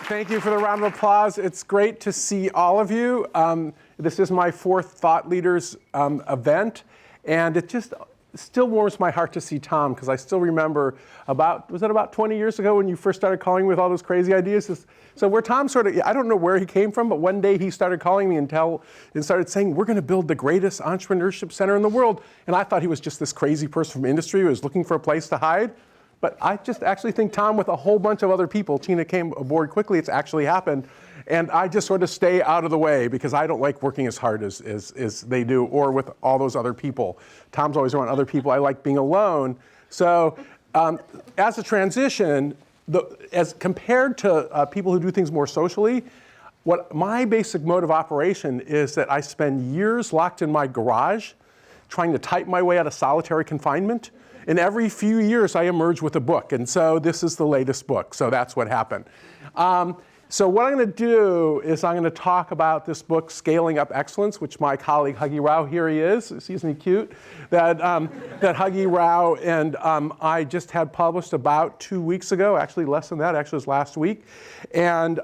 Thank you for the round of applause. It's great to see all of you. This is my fourth Thought Leaders event, and it just still warms my heart to see Tom, because I still remember was it about 20 years ago when you first started calling me with all those crazy ideas? So where Tom sort of, I don't know where he came from, but one day he started calling me and started saying, we're going to build the greatest entrepreneurship center in the world. And I thought he was just this crazy person from industry who was looking for a place to hide. But I just actually think Tom, with a whole bunch of other people, Tina came aboard quickly, it's actually happened. And I just sort of stay out of the way because I don't like working as hard as they do, or with all those other people. Tom's always around other people. I like being alone. So as a transition, as compared to people who do things more socially, what my basic mode of operation is that I spend years locked in my garage trying to type my way out of solitary confinement. And every few years I emerge with a book. And so this is the latest book. So that's what happened. So what I'm going to do is I'm going to talk about this book, Scaling Up Excellence, which my colleague Huggy Rao, here he is, isn't he cute? That Huggy Rao and I just had published about 2 weeks ago, actually less than that, actually it was last week. And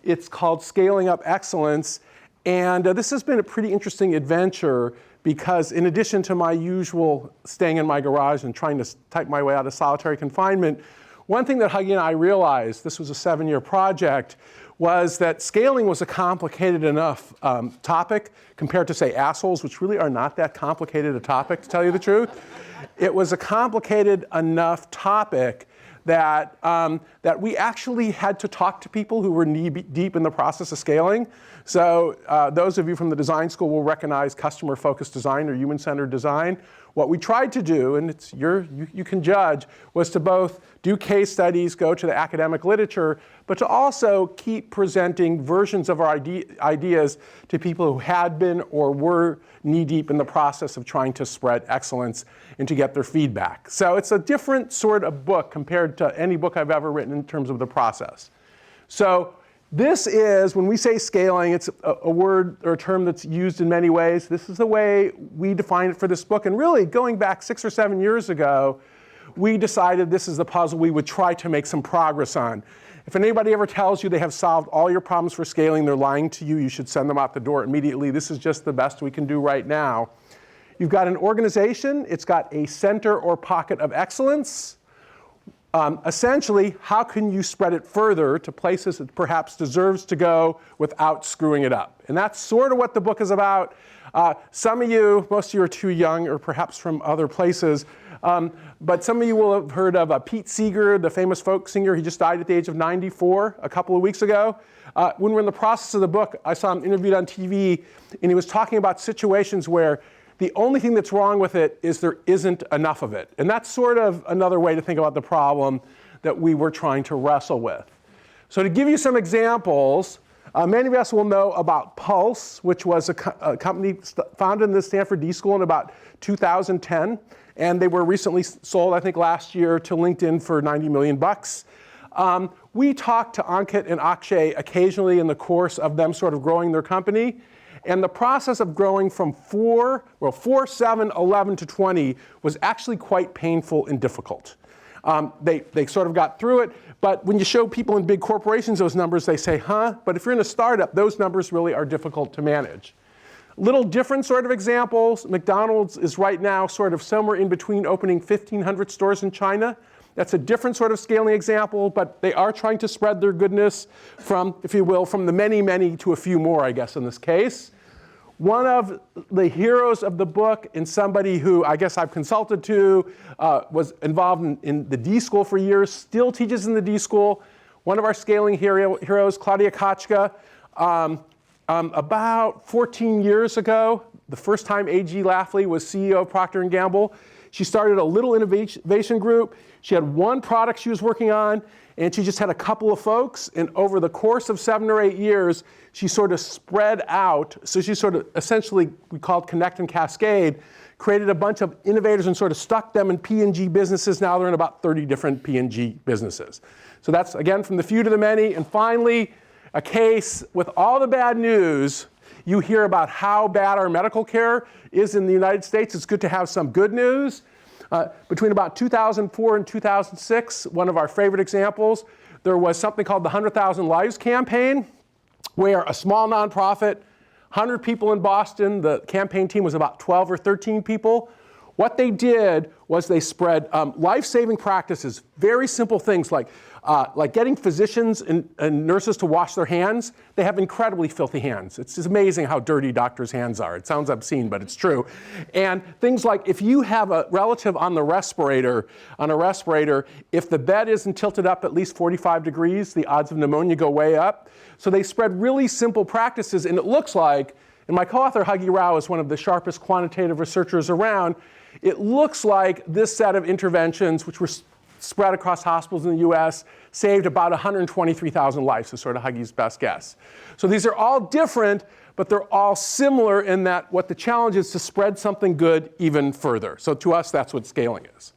it's called Scaling Up Excellence. And this has been a pretty interesting adventure, because in addition to my usual staying in my garage and trying to type my way out of solitary confinement, one thing that Huggy and I realized, this was a 7-year project, was that scaling was a complicated enough topic compared to, say, assholes, which really are not that complicated a topic, to tell you the truth. It was a complicated enough topic that we actually had to talk to people who were knee-deep in the process of scaling. So those of you from the design school will recognize customer-focused design or human-centered design. What we tried to do, and it's you can judge, was to both do case studies, go to the academic literature, but to also keep presenting versions of our ideas to people who had been or were knee-deep in the process of trying to spread excellence and to get their feedback. So it's a different sort of book compared to any book I've ever written in terms of the process. So this is, when we say scaling, it's a word or a term that's used in many ways. This is the way we define it for this book. And really, going back 6 or 7 years ago, we decided this is the puzzle we would try to make some progress on. If anybody ever tells you they have solved all your problems for scaling, they're lying to you. You should send them out the door immediately. This is just the best we can do right now. You've got an organization. It's got a center or pocket of excellence. Essentially, how can you spread it further to places it perhaps deserves to go without screwing it up? And that's sort of what the book is about. Some of you, most of you are too young, or perhaps from other places, but some of you will have heard of Pete Seeger, the famous folk singer. He just died at the age of 94 a couple of weeks ago. When we're in the process of the book, I saw him interviewed on TV, and he was talking about situations where the only thing that's wrong with it is there isn't enough of it. And that's sort of another way to think about the problem that we were trying to wrestle with. So to give you some examples, many of us will know about Pulse, which was a company founded in the Stanford D School in about 2010. And they were recently sold, I think last year, to LinkedIn for $90 million. We talked to Ankit and Akshay occasionally in the course of them sort of growing their company. And the process of growing from 4, 7, 11 to 20 was actually quite painful and difficult. They sort of got through it, but when you show people in big corporations those numbers, they say, huh? But if you're in a startup, those numbers really are difficult to manage. Little different sort of examples. McDonald's is right now sort of somewhere in between opening 1,500 stores in China. That's a different sort of scaling example, but they are trying to spread their goodness from, if you will, from the many, many to a few more, I guess, in this case. One of the heroes of the book, and somebody who I guess I've consulted to, was involved in the D School for years, still teaches in the D School. One of our scaling heroes, Claudia Kachka, about 14 years ago, the first time A.G. Lafley was CEO of Procter & Gamble, she started a little innovation group. She had one product she was working on, and she just had a couple of folks. And over the course of 7 or 8 years, she sort of spread out. So she sort of essentially, we called Connect and Cascade, created a bunch of innovators and sort of stuck them in P&G businesses. Now they're in about 30 different P&G businesses. So that's, again, from the few to the many. And finally, a case with all the bad news. You hear about how bad our medical care is in the United States. It's good to have some good news. Between about 2004 and 2006, one of our favorite examples, there was something called the 100,000 Lives campaign, where a small nonprofit, 100 people in Boston, the campaign team was about 12 or 13 people. What they did was they spread life-saving practices, very simple things like getting physicians and nurses to wash their hands. They have incredibly filthy hands. It's just amazing how dirty doctors' hands are. It sounds obscene, but it's true. And things like if you have a relative on a respirator, if the bed isn't tilted up at least 45 degrees, the odds of pneumonia go way up. So they spread really simple practices, and it looks like, and my co-author Huggy Rao is one of the sharpest quantitative researchers around, it looks like this set of interventions, which were spread across hospitals in the US, saved about 123,000 lives, is sort of Huggy's best guess. So these are all different, but they're all similar in that what the challenge is to spread something good even further. So to us, that's what scaling is.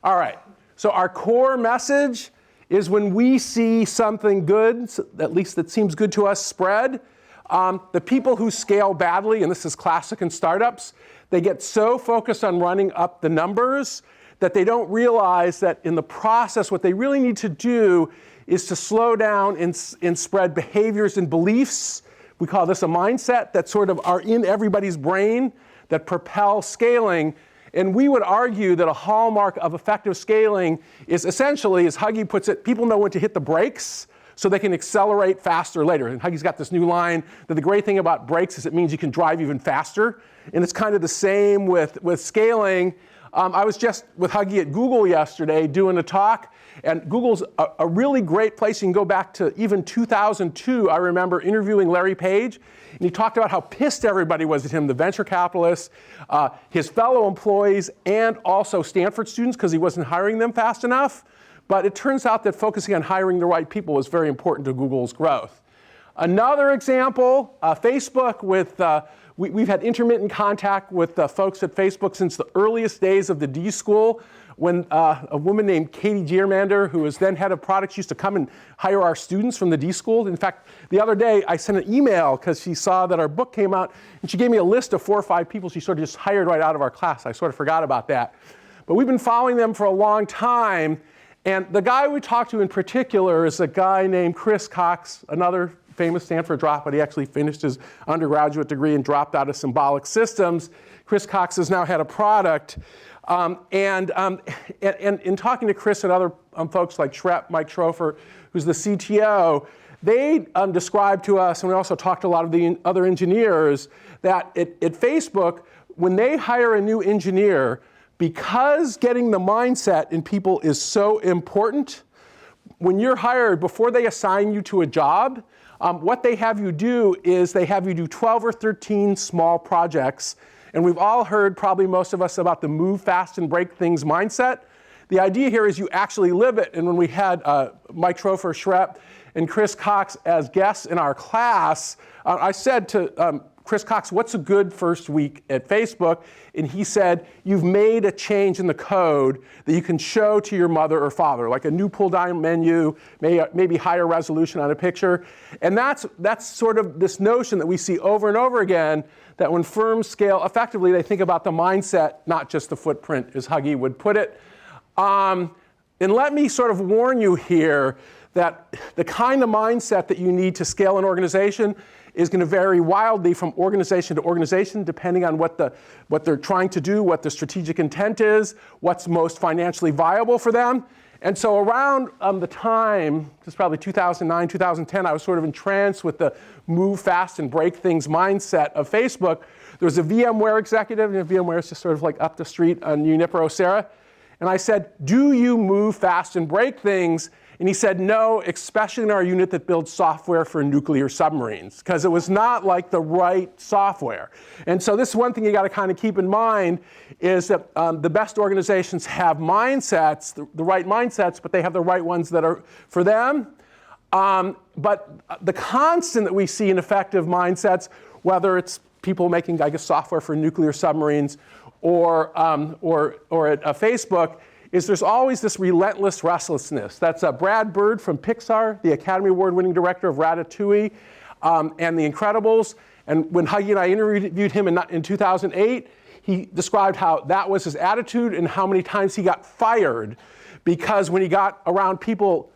All right, so our core message is when we see something good, at least that seems good to us, spread, the people who scale badly, and this is classic in startups, they get so focused on running up the numbers that they don't realize that in the process, what they really need to do is to slow down and spread behaviors and beliefs. We call this a mindset that sort of are in everybody's brain that propel scaling. And we would argue that a hallmark of effective scaling is essentially, as Huggy puts it, people know when to hit the brakes so they can accelerate faster later. And Huggy's got this new line that the great thing about brakes is it means you can drive even faster. And it's kind of the same with scaling. I was just with Huggy at Google yesterday doing a talk, and Google's a really great place. You can go back to even 2002. I remember interviewing Larry Page, and he talked about how pissed everybody was at him, the venture capitalists, his fellow employees, and also Stanford students, because he wasn't hiring them fast enough. But it turns out that focusing on hiring the right people was very important to Google's growth. Another example, Facebook with, we've had intermittent contact with folks at Facebook since the earliest days of the D School, when a woman named Katie Giermander, who was then head of products, used to come and hire our students from the D School. In fact, the other day I sent an email because she saw that our book came out, and she gave me a list of 4 or 5 people she sort of just hired right out of our class. I sort of forgot about that. But we've been following them for a long time. And the guy we talked to in particular is a guy named Chris Cox, another famous Stanford dropout. He actually finished his undergraduate degree and dropped out of symbolic systems. Chris Cox has now had a product. And in talking to Chris and other folks like Mike Schrofer, who's the CTO, they described to us, and we also talked to a lot of the other engineers, that at Facebook, when they hire a new engineer, because getting the mindset in people is so important, when you're hired, before they assign you to a job, what they have you do is they have you do 12 or 13 small projects. And we've all heard, probably most of us, about the move fast and break things mindset. The idea here is you actually live it. And when we had Mike Schrofer, Shrep, and Chris Cox as guests in our class, I said to Chris Cox, what's a good first week at Facebook? And he said, you've made a change in the code that you can show to your mother or father, like a new pull-down menu, maybe higher resolution on a picture. And that's sort of this notion that we see over and over again, that when firms scale effectively, they think about the mindset, not just the footprint, as Huggy would put it. And let me sort of warn you here that the kind of mindset that you need to scale an organization is going to vary wildly from organization to organization, depending on what they're trying to do, what the strategic intent is, what's most financially viable for them. And so around the time, this is probably 2009, 2010, I was sort of entranced with the move fast and break things mindset of Facebook. There was a VMware executive, and VMware is just sort of like up the street on Junipero Serra. And I said, do you move fast and break things? And he said, no, especially in our unit that builds software for nuclear submarines, because it was not like the right software. And so this is one thing you got to kind of keep in mind, is that the best organizations have mindsets, the right mindsets, but they have the right ones that are for them. But the constant that we see in effective mindsets, whether it's people making, I guess, software for nuclear submarines or at Facebook, is there's always this relentless restlessness. That's Brad Bird from Pixar, the Academy Award-winning director of Ratatouille and The Incredibles. And when Huggy and I interviewed him in 2008, he described how that was his attitude and how many times he got fired because when he got around people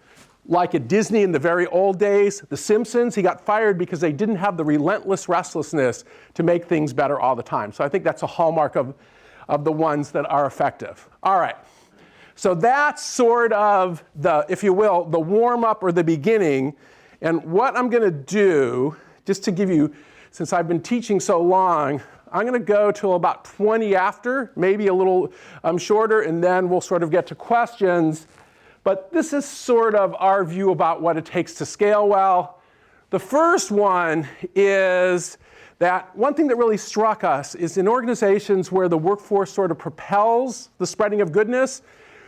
like at Disney in the very old days, The Simpsons, he got fired because they didn't have the relentless restlessness to make things better all the time. So I think that's a hallmark of the ones that are effective. All right. So that's sort of the, if you will, the warm-up or the beginning. And what I'm going to do, just to give you, since I've been teaching so long, I'm going to go till about 20 after, maybe a little shorter, and then we'll sort of get to questions. But this is sort of our view about what it takes to scale well. The first one is that one thing that really struck us is in organizations where the workforce sort of propels the spreading of goodness,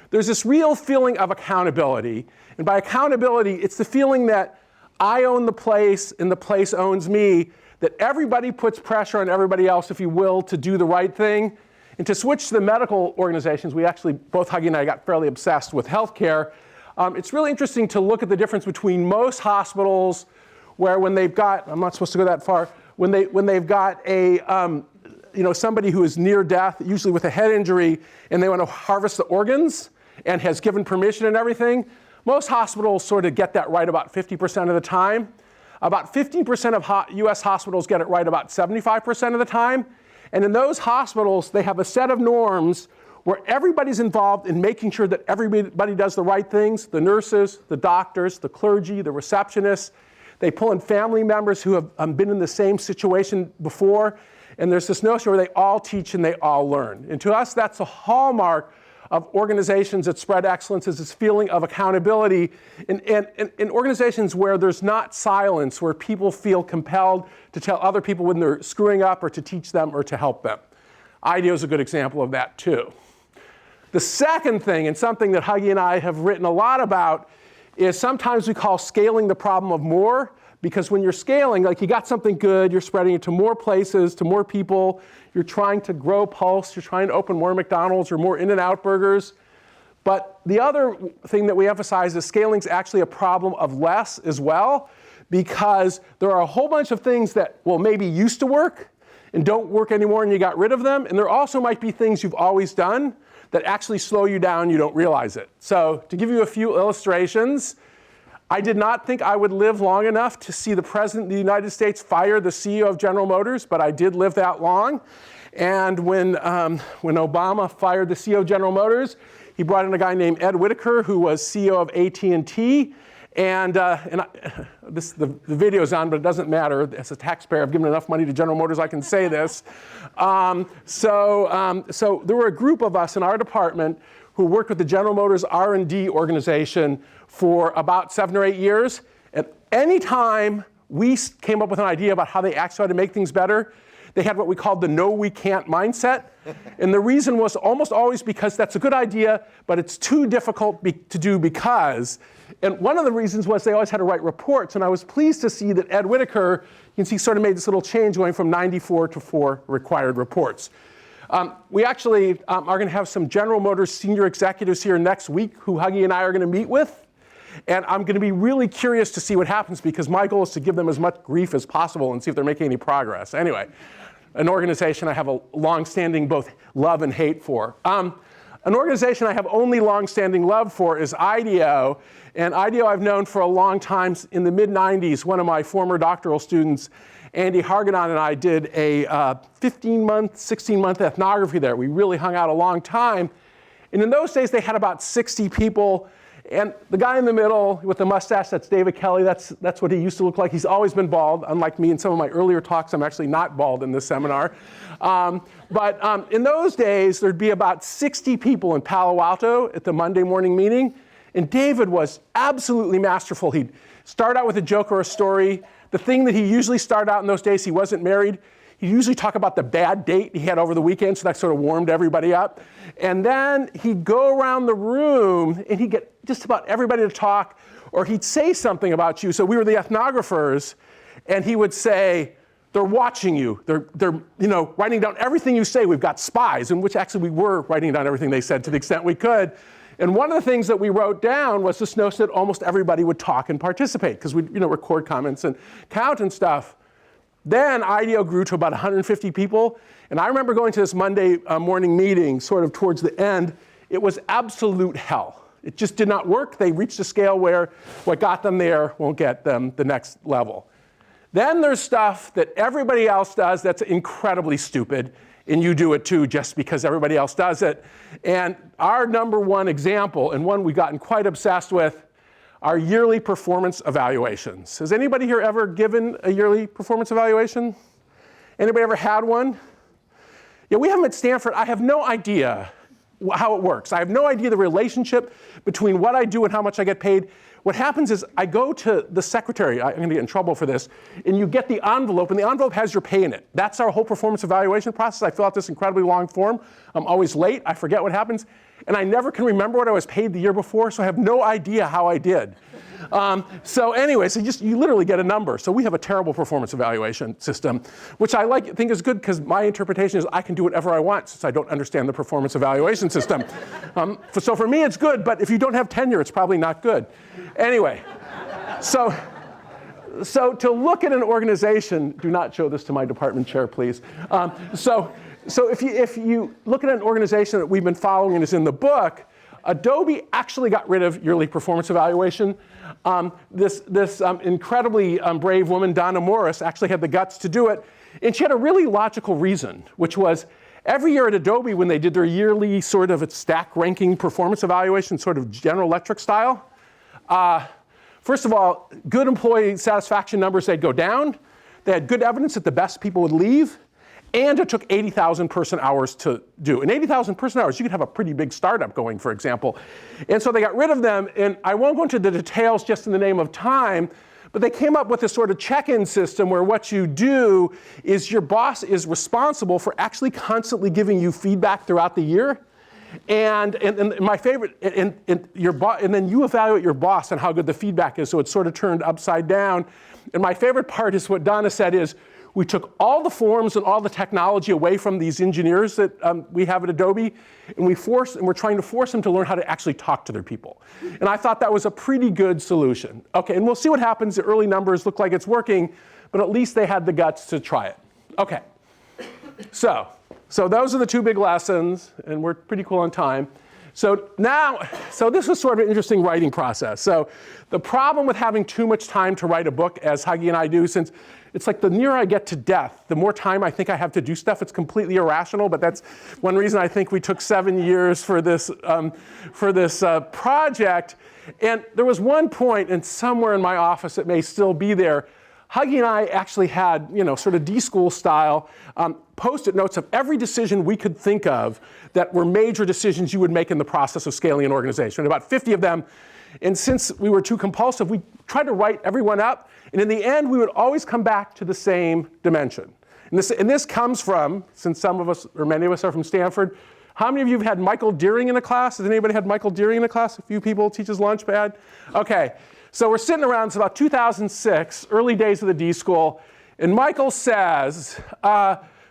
there's this real feeling of accountability. And by accountability, it's the feeling that I own the place and the place owns me, that everybody puts pressure on everybody else, if you will, to do the right thing. And to switch to the medical organizations, we actually, both Huggy and I got fairly obsessed with healthcare. It's really interesting to look at the difference between most hospitals where when they've got, I'm not supposed to go that far, when they've got a, somebody who is near death, usually with a head injury, and they want to harvest the organs and has given permission and everything, most hospitals sort of get that right about 50% of the time. About 15% of US hospitals get it right about 75% of the time. And in those hospitals, they have a set of norms where everybody's involved in making sure that everybody does the right things, the nurses, the doctors, the clergy, the receptionists. They pull in family members who have been in the same situation before. And there's this notion where they all teach and they all learn. And to us, that's a hallmark of organizations that spread excellence, is this feeling of accountability in organizations where there's not silence, where people feel compelled to tell other people when they're screwing up or to teach them or to help them. IDEO is a good example of that too. The second thing, and something that Huggy and I have written a lot about, is sometimes we call scaling the problem of more, because when you're scaling, like you got something good, you're spreading it to more places, to more people, you're trying to grow Pulse, you're trying to open more McDonald's or more In-N-Out burgers. But the other thing that we emphasize is scaling is actually a problem of less as well, because there are a whole bunch of things that, well, maybe used to work and don't work anymore and you got rid of them. And there also might be things you've always done that actually slow you down, you don't realize it. So to give you a few illustrations, I did not think I would live long enough to see the President of the United States fire the CEO of General Motors, but I did live that long. And when Obama fired the CEO of General Motors, he brought in a guy named Ed Whitacre, who was CEO of AT&T. The video's on, but it doesn't matter. As a taxpayer, I've given enough money to General Motors, I can say this. So there were a group of us in our department who worked with the General Motors R&D organization for about 7 or 8 years. And anytime we came up with an idea about how they actually tried to make things better, they had what we called the no, we can't mindset. And the reason was almost always because that's a good idea, but it's too difficult to do because. And one of the reasons was they always had to write reports. And I was pleased to see that Ed Whitacre, you can see, sort of made this little change going from 94 to 4 required reports. We actually are going to have some General Motors senior executives here next week who Huggy and I are going to meet with. And I'm going to be really curious to see what happens, because my goal is to give them as much grief as possible and see if they're making any progress. Anyway, an organization I have a long-standing both love and hate for. An organization I have only long-standing love for is IDEO. And IDEO I've known for a long time. In the mid-90s, one of my former doctoral students, Andy Hargadon, and I did a 15-month, 16-month ethnography there. We really hung out a long time. And in those days, they had about 60 people. And the guy in the middle with the mustache, that's David Kelly. That's what he used to look like. He's always been bald. Unlike me in some of my earlier talks, I'm actually not bald in this seminar. But in those days, there'd be about 60 people in Palo Alto at the Monday morning meeting. And David was absolutely masterful. He'd start out with a joke or a story. The thing that he usually started out in those days, he wasn't married. He'd usually talk about the bad date he had over the weekend, so that sort of warmed everybody up. And then he'd go around the room and he'd get just about everybody to talk, or he'd say something about you. So we were the ethnographers, and he would say, they're watching you. They're writing down everything you say. We've got spies, in which actually we were writing down everything they said to the extent we could. And one of the things that we wrote down was this notion that almost everybody would talk and participate, because we'd record comments and count and stuff. Then IDEO grew to about 150 people. And I remember going to this Monday morning meeting sort of towards the end. It was absolute hell. It just did not work. They reached a scale where what got them there won't get them the next level. Then there's stuff that everybody else does that's incredibly stupid, and you do it too just because everybody else does it. And our number one example, and one we've gotten quite obsessed with, are yearly performance evaluations. Has anybody here ever given a yearly performance evaluation? Anybody ever had one? Yeah, we have them at Stanford. I have no idea how it works. I have no idea the relationship between what I do and how much I get paid. What happens is I go to the secretary, I'm going to get in trouble for this, and you get the envelope, and the envelope has your pay in it. That's our whole performance evaluation process. I fill out this incredibly long form. I'm always late. I forget what happens. And I never can remember what I was paid the year before, so I have no idea how I did. So anyway, so you literally get a number. So we have a terrible performance evaluation system, which I think is good because my interpretation is I can do whatever I want since I don't understand the performance evaluation system. So for me, it's good, but if you don't have tenure, it's probably not good. Anyway, so to look at an organization, do not show this to my department chair, please. So if you look at an organization that we've been following and is in the book, Adobe actually got rid of yearly performance evaluation. This incredibly brave woman, Donna Morris, actually had the guts to do it. And she had a really logical reason, which was every year at Adobe when they did their yearly sort of stack ranking performance evaluation, sort of General Electric style, first of all, good employee satisfaction numbers, they'd go down. They had good evidence that the best people would leave. And it took 80,000 person hours to do. And 80,000 person hours, you could have a pretty big startup going, for example. And so they got rid of them. And I won't go into the details just in the name of time, but they came up with this sort of check-in system where what you do is your boss is responsible for actually constantly giving you feedback throughout the year. And my favorite, and then you evaluate your boss on how good the feedback is. So it's sort of turned upside down. And my favorite part is what Donna said is, we took all the forms and all the technology away from these engineers that we have at Adobe, and we're trying to force them to learn how to actually talk to their people. And I thought that was a pretty good solution. Okay, and we'll see what happens. The early numbers look like it's working, but at least they had the guts to try it. Okay, so those are the two big lessons, and we're pretty cool on time. So this was sort of an interesting writing process. So the problem with having too much time to write a book, as Huggy and I do, since it's like the nearer I get to death, the more time I think I have to do stuff. It's completely irrational, but that's one reason I think we took 7 years for this project. And there was one point, and somewhere in my office, it may still be there, Huggy and I actually had, sort of D-School style post-it notes of every decision we could think of that were major decisions you would make in the process of scaling an organization, about 50 of them. And since we were too compulsive, we tried to write everyone up. And in the end, we would always come back to the same dimension. And this comes from, since some of us, or many of us are from Stanford, how many of you have had Michael Deering in a class? Has anybody had Michael Deering in a class? A few people teaches Launchpad? Okay, so we're sitting around, it's about 2006, early days of the D-School. And Michael says,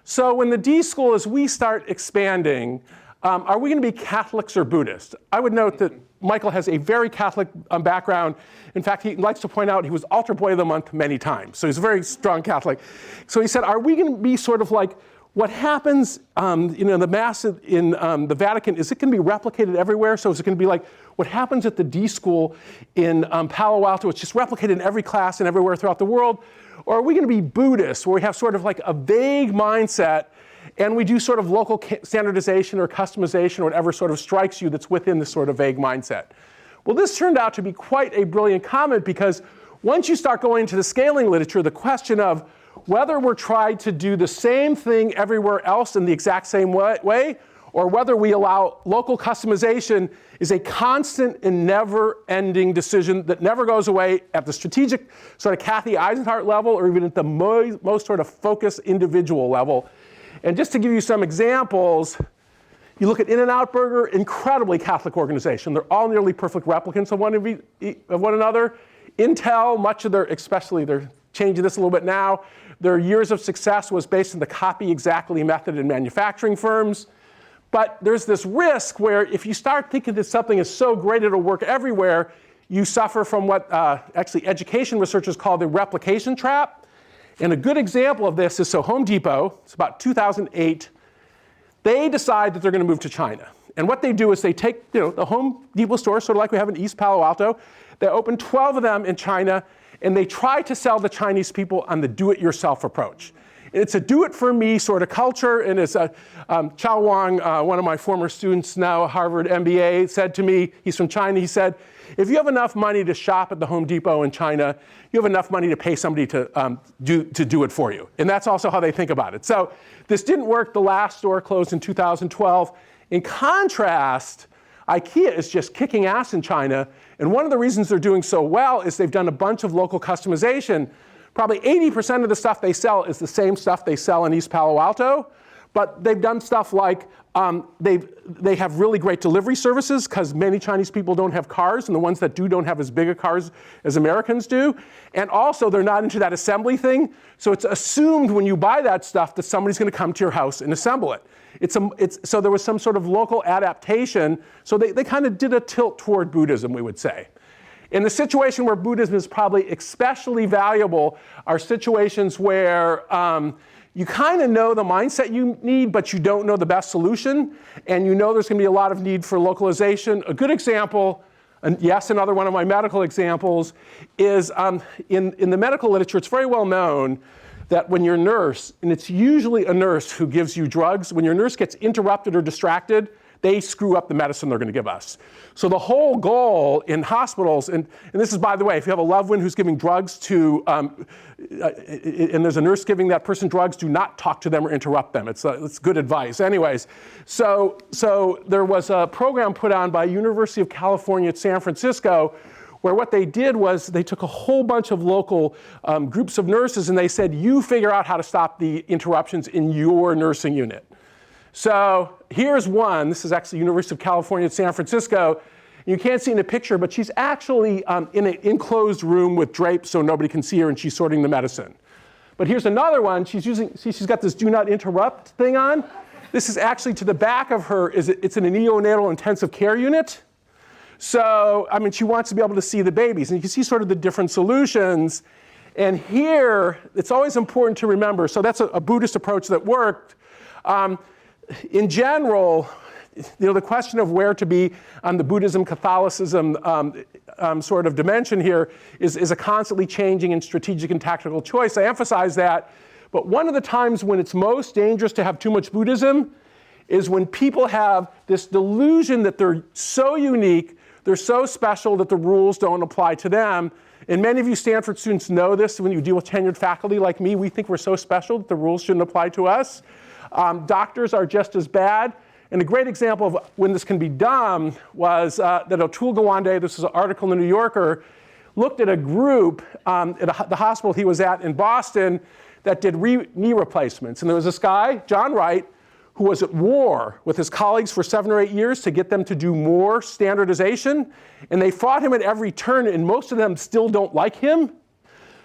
so when the D-School, as we start expanding, are we going to be Catholics or Buddhists? I would note that Michael has a very Catholic background. In fact, he likes to point out he was altar boy of the month many times. So he's a very strong Catholic. So he said, are we going to be sort of like what happens the Mass in the Vatican, is it going to be replicated everywhere? So is it going to be like what happens at the D-School in Palo Alto? It's just replicated in every class and everywhere throughout the world? Or are we going to be Buddhists, where we have sort of like a vague mindset and we do sort of local standardization or customization or whatever sort of strikes you that's within this sort of vague mindset? Well, this turned out to be quite a brilliant comment, because once you start going into the scaling literature, the question of whether we're trying to do the same thing everywhere else in the exact same way, or whether we allow local customization, is a constant and never-ending decision that never goes away at the strategic sort of Kathy Eisenhart level, or even at the most sort of focused individual level. And just to give you some examples, you look at In-N-Out Burger, incredibly Catholic organization. They're all nearly perfect replicants of one another. Intel, much of especially they're changing this a little bit now, their years of success was based on the copy exactly method in manufacturing firms. But there's this risk where if you start thinking that something is so great it'll work everywhere, you suffer from what actually education researchers call the replication trap. And a good example of this is, so Home Depot, it's about 2008, they decide that they're going to move to China. And what they do is they take the Home Depot store, sort of like we have in East Palo Alto. They open 12 of them in China, and they try to sell the Chinese people on the do-it-yourself approach. It's a do-it-for-me sort of culture, and as Chao Wang, one of my former students now, Harvard MBA, said to me, he's from China, he said, if you have enough money to shop at the Home Depot in China, you have enough money to pay somebody to do it for you. And that's also how they think about it. So this didn't work. The last store closed in 2012. In contrast, IKEA is just kicking ass in China. And one of the reasons they're doing so well is they've done a bunch of local customization. Probably 80% of the stuff they sell is the same stuff they sell in East Palo Alto. But they've done stuff like they have really great delivery services because many Chinese people don't have cars, and the ones that do don't have as big a cars as Americans do. And also, they're not into that assembly thing. So it's assumed when you buy that stuff that somebody's going to come to your house and assemble it. So there was some sort of local adaptation. So they kind of did a tilt toward Buddhism, we would say. In the situation where Buddhism is probably especially valuable are situations where you kind of know the mindset you need, but you don't know the best solution, and you know there's going to be a lot of need for localization. A good example, and yes, another one of my medical examples, is in the medical literature, it's very well known that when you're a nurse, and it's usually a nurse who gives you drugs, when your nurse gets interrupted or distracted, they screw up the medicine they're going to give us. So the whole goal in hospitals, and this is, by the way, if you have a loved one who's giving drugs to, and there's a nurse giving that person drugs, do not talk to them or interrupt them. It's good advice. Anyways, so there was a program put on by University of California at San Francisco where what they did was they took a whole bunch of local groups of nurses and they said, you figure out how to stop the interruptions in your nursing unit. So here's one. This is actually University of California at San Francisco. You can't see in the picture, but she's actually in an enclosed room with drapes so nobody can see her, and she's sorting the medicine. But here's another one. She's got this do not interrupt thing on. This is actually to the back of her. It's in a neonatal intensive care unit. So, I mean, she wants to be able to see the babies. And you can see sort of the different solutions. And here, it's always important to remember. So that's a Buddhist approach that worked. In general, the question of where to be on the Buddhism, Catholicism sort of dimension here is a constantly changing and strategic and tactical choice. I emphasize that. But one of the times when it's most dangerous to have too much Buddhism is when people have this delusion that they're so unique, they're so special that the rules don't apply to them. And many of you Stanford students know this. When you deal with tenured faculty like me, we think we're so special that the rules shouldn't apply to us. Doctors are just as bad. And a great example of when this can be done was that Atul Gawande, this is an article in the New Yorker, looked at a group at the hospital he was at in Boston that did knee replacements. And there was this guy, John Wright, who was at war with his colleagues for 7 or 8 years to get them to do more standardization. And they fought him at every turn, and most of them still don't like him.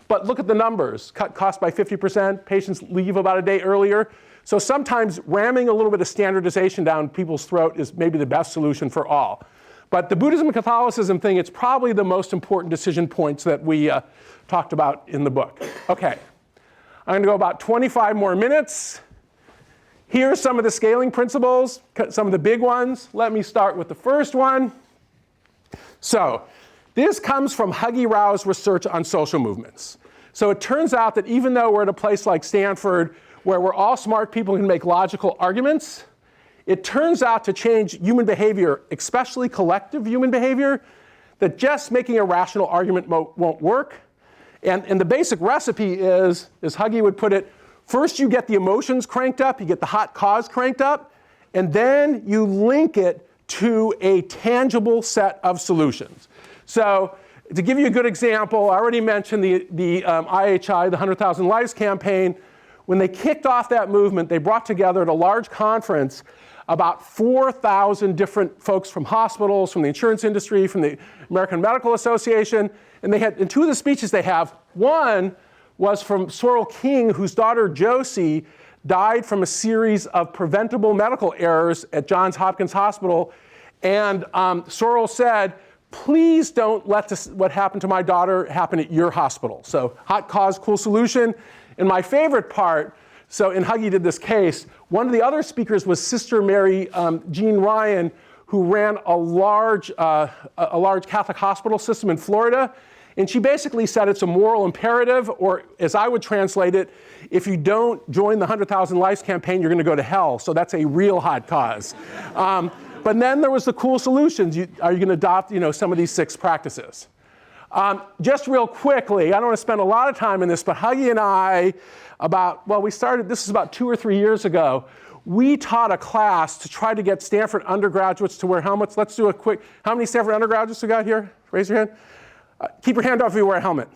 But look at the numbers. Cut cost by 50%. Patients leave about a day earlier. So sometimes ramming a little bit of standardization down people's throat is maybe the best solution for all. But the Buddhism and Catholicism thing, it's probably the most important decision points that we talked about in the book. Okay, I'm going to go about 25 more minutes. Here's some of the scaling principles, some of the big ones. Let me start with the first one. So this comes from Huggy Rao's research on social movements. So it turns out that even though we're at a place like Stanford, where we're all smart people who can make logical arguments, it turns out to change human behavior, especially collective human behavior, that just making a rational argument won't work. And the basic recipe is, as Huggy would put it, first you get the emotions cranked up, you get the hot cause cranked up, and then you link it to a tangible set of solutions. So to give you a good example, I already mentioned the IHI, the 100,000 Lives campaign. When they kicked off that movement, they brought together at a large conference about 4,000 different folks from hospitals, from the insurance industry, from the American Medical Association. And they had, in 2 of the speeches they have, one was from Sorrel King, whose daughter Josie died from a series of preventable medical errors at Johns Hopkins Hospital. And Sorrel said, please don't let what happened to my daughter happen at your hospital. So hot cause, cool solution. And my favorite part, So, and Huggy did this case. One of the other speakers was Sister Mary Jean Ryan, who ran a large Catholic hospital system in Florida. And she basically said it's a moral imperative, or as I would translate it, if you don't join the 100,000 Lives campaign, you're going to go to hell. So that's a real hot cause. But then there was the cool solutions. Are you going to adopt, some of these 6 practices? Just real quickly, I don't want to spend a lot of time in this, but Huggy and I, this is about 2 or 3 years ago, we taught a class to try to get Stanford undergraduates to wear helmets. Let's do a quick, how many Stanford undergraduates we got here? Raise your hand. Keep your hand off if you wear a helmet.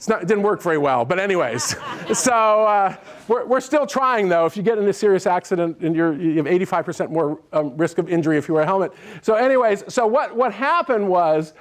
It didn't work very well, but anyways. So we're still trying, though. If you get in a serious accident, and you have 85% more risk of injury if you wear a helmet. So anyways, so what happened was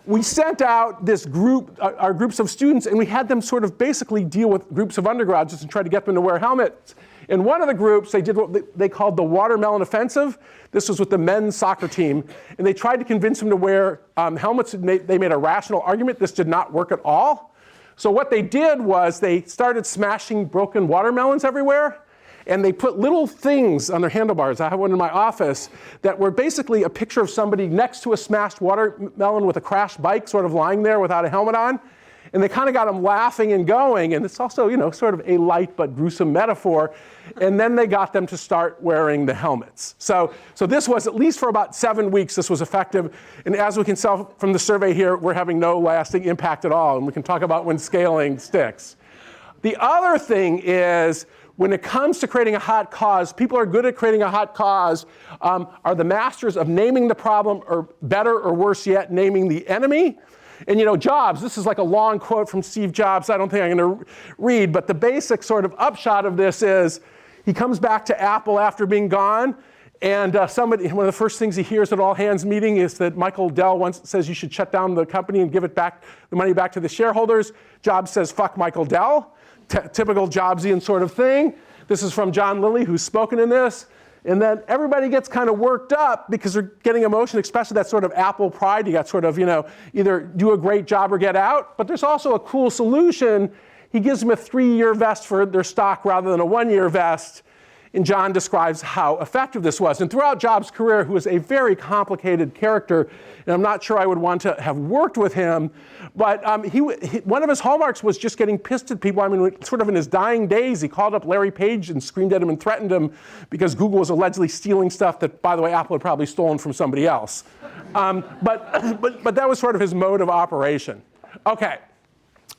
we sent out this group, our groups of students, and we had them sort of basically deal with groups of undergraduates and try to get them to wear helmets. In one of the groups, they did what they called the watermelon offensive. This was with the men's soccer team. And they tried to convince them to wear helmets. And they made a rational argument. This did not work at all. So what they did was they started smashing broken watermelons everywhere. And they put little things on their handlebars. I have one in my office that were basically a picture of somebody next to a smashed watermelon with a crashed bike sort of lying there without a helmet on. And they kind of got them laughing and going. And it's also, sort of a light but gruesome metaphor. And then they got them to start wearing the helmets. So this was, at least for about 7 weeks, this was effective. And as we can tell from the survey here, we're having no lasting impact at all. And we can talk about when scaling sticks. The other thing is, when it comes to creating a hot cause, people are good at creating a hot cause, are the masters of naming the problem, or better or worse yet, naming the enemy. And Jobs, this is like a long quote from Steve Jobs I don't think I'm going to read, but the basic sort of upshot of this is he comes back to Apple after being gone, and one of the first things he hears at all hands meeting is that Michael Dell once says you should shut down the company and give the money back to the shareholders. Jobs says, fuck Michael Dell. Typical Jobsian sort of thing. This is from John Lilly, who's spoken in this. And then everybody gets kind of worked up because they're getting emotion, especially that sort of Apple pride. You got sort of, either do a great job or get out. But there's also a cool solution. He gives them a 3-year vest for their stock rather than a 1-year vest. And John describes how effective this was. And throughout Jobs' career, who was a very complicated character, and I'm not sure I would want to have worked with him, but one of his hallmarks was just getting pissed at people. I mean, sort of in his dying days, he called up Larry Page and screamed at him and threatened him because Google was allegedly stealing stuff that, by the way, Apple had probably stolen from somebody else. But that was sort of his mode of operation. Okay,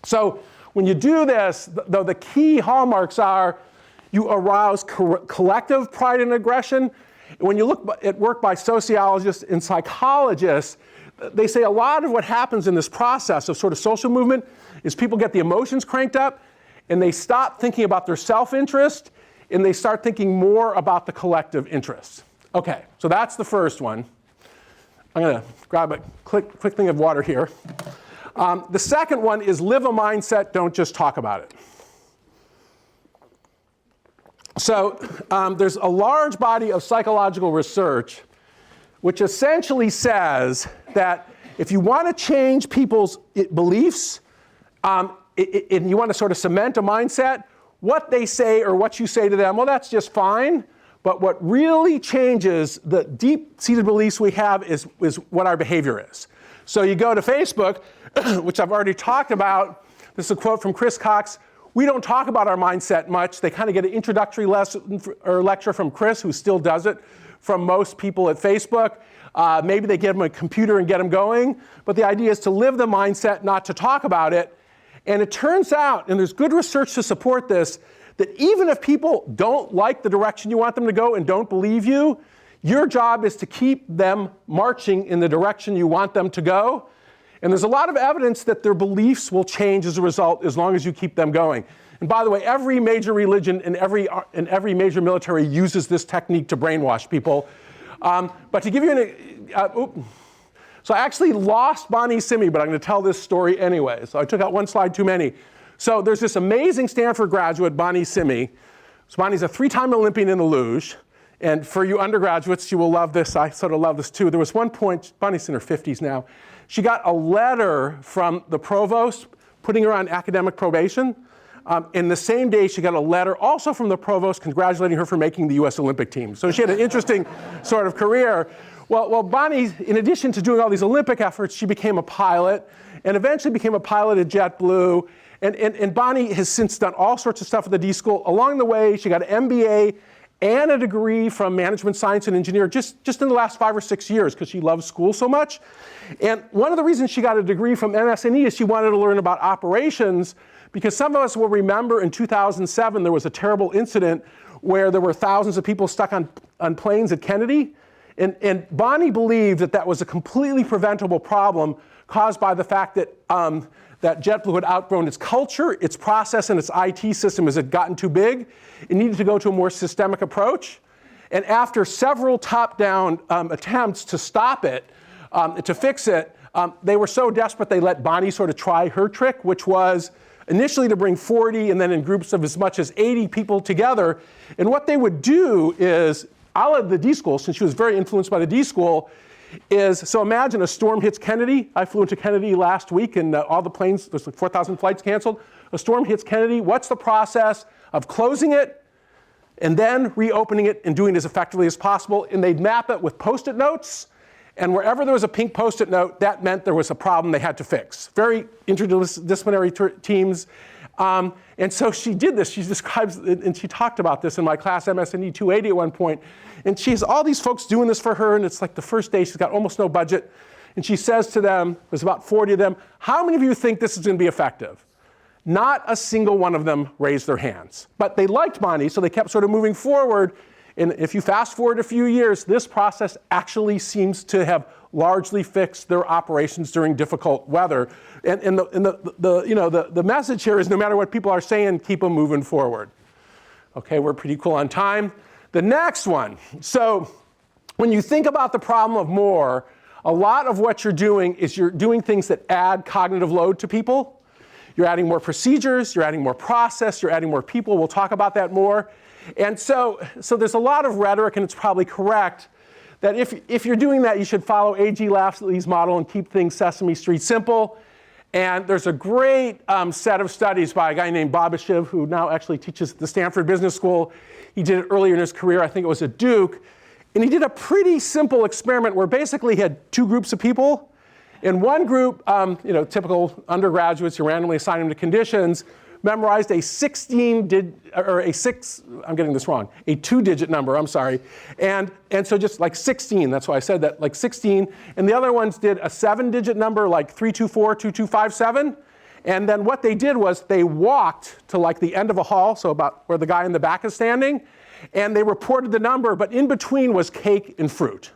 so when you do this, though, the key hallmarks are you arouse collective pride and aggression. When you look at work by sociologists and psychologists, they say a lot of what happens in this process of sort of social movement is people get the emotions cranked up, and they stop thinking about their self-interest, and they start thinking more about the collective interests. Okay, so that's the first one. I'm going to grab a quick thing of water here. The second one is live a mindset, don't just talk about it. So there's a large body of psychological research which essentially says that if you want to change people's beliefs and you want to sort of cement a mindset, what they say or what you say to them, well, that's just fine. But what really changes the deep-seated beliefs we have is what our behavior is. So you go to Facebook, which I've already talked about. This is a quote from Chris Cox. We don't talk about our mindset much. They kind of get an introductory lesson or lecture from Chris, who still does it, from most people at Facebook. Maybe they give them a computer and get them going. But the idea is to live the mindset, not to talk about it. And it turns out, and there's good research to support this, that even if people don't like the direction you want them to go and don't believe you, your job is to keep them marching in the direction you want them to go. And there's a lot of evidence that their beliefs will change as a result as long as you keep them going. And by the way, every major religion and every major military uses this technique to brainwash people. But to give you so I actually lost Bonnie Simi, but I'm going to tell this story anyway. So I took out one slide too many. So there's this amazing Stanford graduate, Bonnie Simi. So Bonnie's a 3-time Olympian in the luge. And for you undergraduates, you will love this. I sort of love this too. There was one point, Bonnie's in her 50s now. She got a letter from the provost putting her on academic probation. And the same day, she got a letter also from the provost congratulating her for making the US Olympic team. So she had an interesting sort of career. Well, Bonnie, in addition to doing all these Olympic efforts, she became a pilot and eventually became a pilot at JetBlue. And Bonnie has since done all sorts of stuff at the D School. Along the way, she got an MBA and a degree from management science and engineering just in the last 5 or 6 years because she loves school so much. And one of the reasons she got a degree from MS&E is she wanted to learn about operations, because some of us will remember in 2007 there was a terrible incident where there were thousands of people stuck on planes at Kennedy. And Bonnie believed that that was a completely preventable problem caused by the fact that that JetBlue had outgrown its culture, its process, and its IT system as it had gotten too big. It needed to go to a more systemic approach. And after several top-down attempts to stop it, to fix it, they were so desperate they let Bonnie sort of try her trick, which was initially to bring 40 and then in groups of as much as 80 people together. And what they would do is, a la the D School, since she was very influenced by the D School, is, so imagine a storm hits Kennedy. I flew into Kennedy last week and all the planes, there's like 4,000 flights canceled. A storm hits Kennedy. What's the process of closing it and then reopening it and doing it as effectively as possible? And they'd map it with Post-it notes. And wherever there was a pink Post-it note, that meant there was a problem they had to fix. Very interdisciplinary teams. And so she did this. She describes, and she talked about this in my class, MS&E 280 at one point. And she has all these folks doing this for her, and it's like the first day, she's got almost no budget. And she says to them, there's about 40 of them, how many of you think this is going to be effective? Not a single one of them raised their hands. But they liked Bonnie, so they kept sort of moving forward. And if you fast forward a few years, this process actually seems to have largely fixed their operations during difficult weather. And the message here is no matter what people are saying, keep them moving forward. Okay, we're pretty cool on time. The next one. So when you think about the problem of more, a lot of what you're doing is you're doing things that add cognitive load to people. You're adding more procedures, you're adding more process, you're adding more people. We'll talk about that more. And so there's a lot of rhetoric, and it's probably correct, that if you're doing that, you should follow A.G. Lafley's model and keep things Sesame Street simple. And there's a great set of studies by a guy named Bob Sutton, who now actually teaches at the Stanford Business School. He did it earlier in his career, I think it was at Duke. And he did a pretty simple experiment where basically he had two groups of people. In one group, typical undergraduates, you randomly assign them to conditions, memorized a 2-digit number, I'm sorry. And so just like 16, that's why I said that, like 16. And the other ones did a 7-digit number, like 324, 2257. And then what they did was they walked to like the end of a hall, so about where the guy in the back is standing, and they reported the number, but in between was cake and fruit.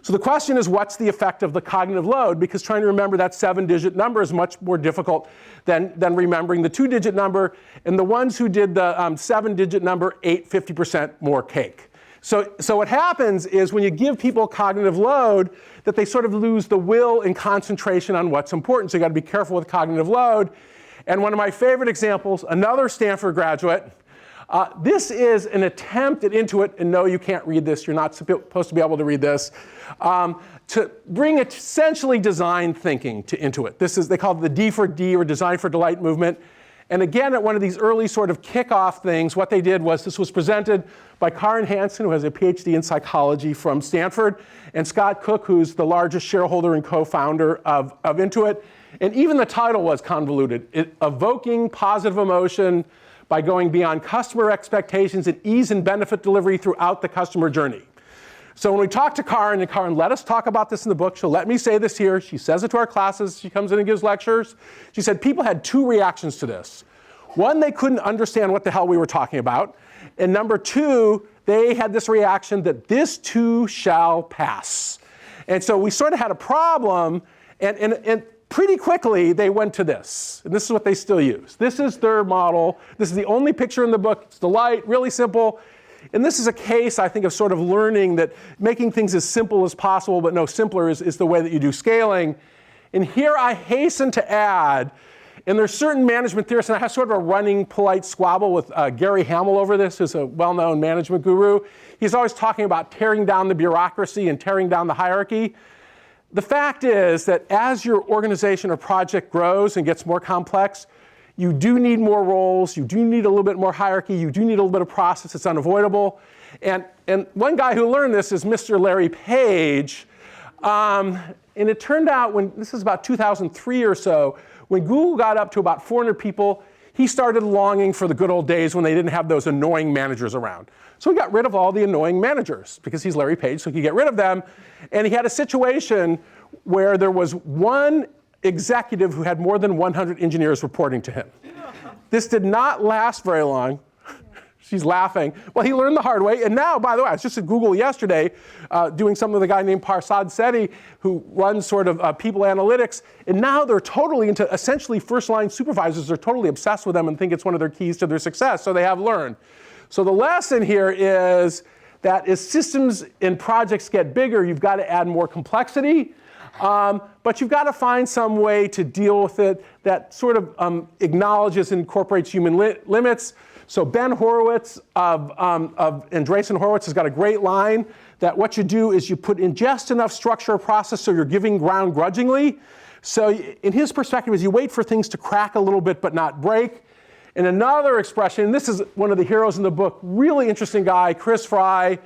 So the question is, what's the effect of the cognitive load? Because trying to remember that 7-digit number is much more difficult than remembering the 2-digit number. And the ones who did the 7-digit number ate 50% more cake. So what happens is when you give people cognitive load, that they sort of lose the will and concentration on what's important. So you got to be careful with cognitive load. And one of my favorite examples, another Stanford graduate, this is an attempt at Intuit, and no, you can't read this. You're not supposed to be able to read this. To bring essentially design thinking to Intuit. They call it the D for D, or Design for Delight movement. And again, at one of these early sort of kickoff things, what they did was this was presented by Karin Hansen, who has a PhD in psychology from Stanford, and Scott Cook, who's the largest shareholder and co-founder of Intuit. And even the title was convoluted. Evoking positive emotion by going beyond customer expectations and ease and benefit delivery throughout the customer journey. So when we talked to Karin, and Karin let us talk about this in the book, she'll let me say this here. She says it to our classes. She comes in and gives lectures. She said people had two reactions to this. One, they couldn't understand what the hell we were talking about. And number two, they had this reaction that this too shall pass. And so we sort of had a problem, and pretty quickly they went to this. And this is what they still use. This is their model. This is the only picture in the book. It's delight, really simple. And this is a case, I think, of sort of learning that making things as simple as possible, but no simpler is the way that you do scaling. And here I hasten to add, and there's certain management theorists, and I have sort of a running polite squabble with Gary Hamel over this, who's a well-known management guru. He's always talking about tearing down the bureaucracy and tearing down the hierarchy. The fact is that as your organization or project grows and gets more complex, You do need more roles. You do need a little bit more hierarchy. You do need a little bit of process. It's unavoidable. And one guy who learned this is Mr. Larry Page. And it turned out this is about 2003 or so, when Google got up to about 400 people, he started longing for the good old days when they didn't have those annoying managers around. So he got rid of all the annoying managers because he's Larry Page, so he could get rid of them. And he had a situation where there was one executive who had more than 100 engineers reporting to him. This did not last very long. She's laughing. Well, he learned the hard way. And now, by the way, I was just at Google yesterday doing something with a guy named Parsad Sethi, who runs sort of people analytics. And now they're totally into essentially first-line supervisors. They're totally obsessed with them and think it's one of their keys to their success. So they have learned. So the lesson here is that as systems and projects get bigger, you've got to add more complexity. But you've got to find some way to deal with it that sort of acknowledges and incorporates human limits. So Ben Horowitz of Andreessen Horowitz has got a great line that what you do is you put in just enough structure or process so you're giving ground grudgingly. So in his perspective is you wait for things to crack a little bit but not break. And another expression, and this is one of the heroes in the book, really interesting guy, Chris Fry,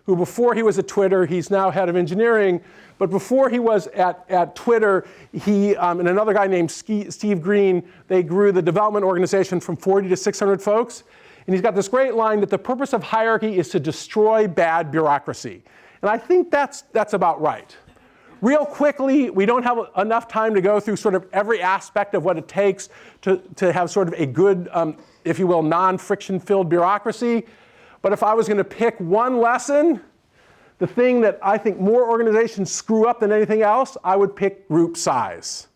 who before he was at Twitter, he's now head of engineering, but before he was at Twitter, he and another guy named Steve Green, they grew the development organization from 40 to 600 folks. And he's got this great line that the purpose of hierarchy is to destroy bad bureaucracy. And I think that's about right. Real quickly, we don't have enough time to go through sort of every aspect of what it takes to have sort of a good, if you will, non-friction-filled bureaucracy. But if I was going to pick one lesson, the thing that I think more organizations screw up than anything else, I would pick group size.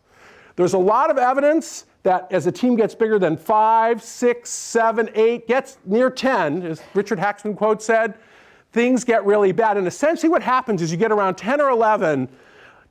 There's a lot of evidence that as a team gets bigger than 5, 6, 7, 8, gets near 10, as Richard Hacksman quote said, things get really bad. And essentially what happens is you get around 10 or 11,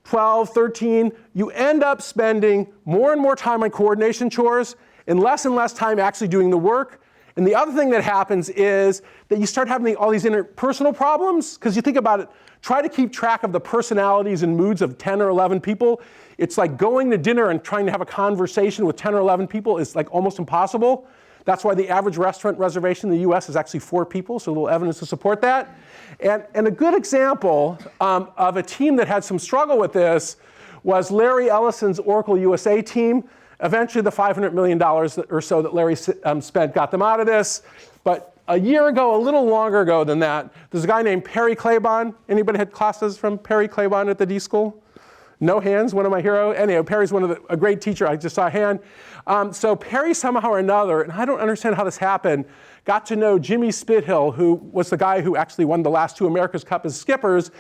12, 13, you end up spending more and more time on coordination chores and less time actually doing the work. And the other thing that happens is that you start having all these interpersonal problems, because you think about it, try to keep track of the personalities and moods of 10 or 11 people. It's like going to dinner and trying to have a conversation with 10 or 11 people is like almost impossible. That's why the average restaurant reservation in the US is actually 4 people, so a little evidence to support that. And a good example of a team that had some struggle with this was Larry Ellison's Oracle USA team. Eventually, the $500 million or so that Larry spent got them out of this. But a year ago, a little longer ago than that, there's a guy named Perry Claiborne. Anybody had classes from Perry Claiborne at the D School? No hands, one of my heroes. Anyhow, Perry's a great teacher. I just saw a hand. So Perry somehow or another, and I don't understand how this happened, got to know Jimmy Spithill, who was the guy who actually won the last 2 America's Cup as skippers.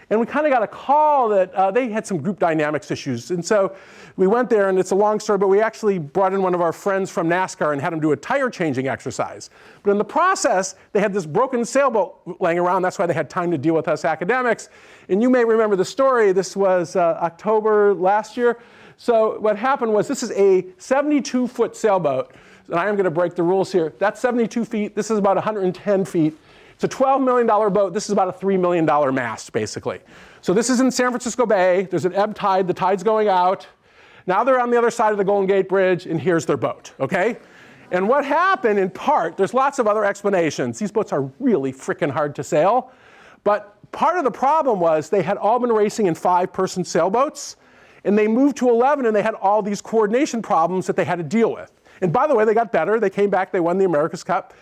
And we kind of got a call that they had some group dynamics issues. And so we went there, and it's a long story, but we actually brought in one of our friends from NASCAR and had him do a tire changing exercise. But in the process, they had this broken sailboat laying around. That's why they had time to deal with us academics. And you may remember the story. This was October last year. So what happened was this is a 72-foot sailboat. And I am going to break the rules here. That's 72 feet. This is about 110 feet. It's a $12 million boat. This is about a $3 million mast, basically. So this is in San Francisco Bay. There's an ebb tide. The tide's going out. Now they're on the other side of the Golden Gate Bridge, and here's their boat, okay? And what happened, in part, there's lots of other explanations. These boats are really freaking hard to sail. But part of the problem was they had all been racing in 5-person sailboats, and they moved to 11, and they had all these coordination problems that they had to deal with. And by the way, they got better. They came back. They won the America's Cup.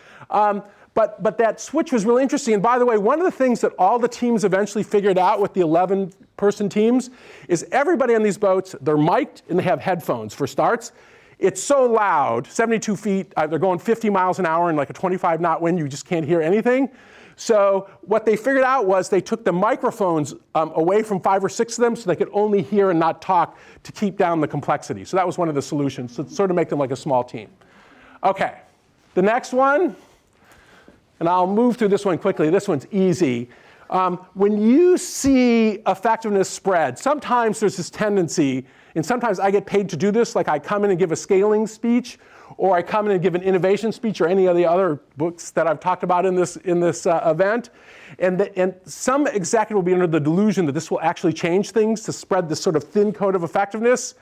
But that switch was really interesting. And by the way, one of the things that all the teams eventually figured out with the 11-person teams is everybody on these boats, they're mic'd and they have headphones for starts. It's so loud, 72 feet, they're going 50 miles an hour in like a 25-knot wind, you just can't hear anything. So what they figured out was they took the microphones away from 5 or 6 of them so they could only hear and not talk to keep down the complexity. So that was one of the solutions, to sort of make them like a small team. Okay, the next one. And I'll move through this one quickly. This one's easy. When you see effectiveness spread, sometimes there's this tendency, and sometimes I get paid to do this, like I come in and give a scaling speech, or I come in and give an innovation speech, or any of the other books that I've talked about in this event. And some executive will be under the delusion that this will actually change things to spread this sort of thin coat of effectiveness.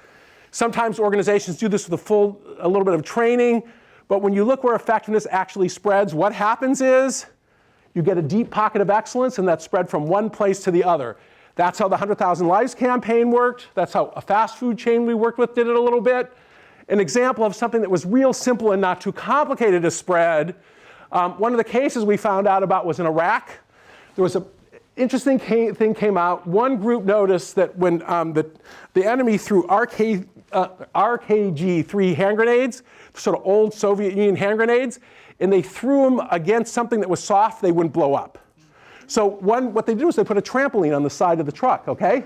Sometimes organizations do this with a little bit of training, but when you look where effectiveness actually spreads, what happens is you get a deep pocket of excellence, and that's spread from one place to the other. That's how the 100,000 Lives campaign worked. That's how a fast food chain we worked with did it a little bit. An example of something that was real simple and not too complicated to spread. One of the cases we found out about was in Iraq. There was an interesting thing came out. One group noticed that when the enemy threw RKG-3 hand grenades, sort of old Soviet Union hand grenades, and they threw them against something that was soft, they wouldn't blow up. So what they did was they put a trampoline on the side of the truck, okay?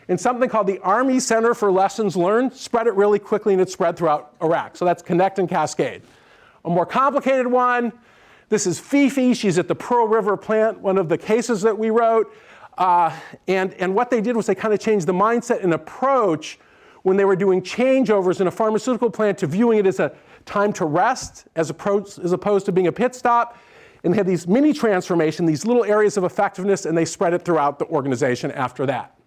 And something called the Army Center for Lessons Learned spread it really quickly, and it spread throughout Iraq. So that's Connect and Cascade. A more complicated one, this is FIFI. She's at the Pearl River plant, one of the cases that we wrote. And what they did was they kind of changed the mindset and approach when they were doing changeovers in a pharmaceutical plant to viewing it as a time to rest as opposed to being a pit stop. And they had these mini transformation, these little areas of effectiveness, and they spread it throughout the organization after that.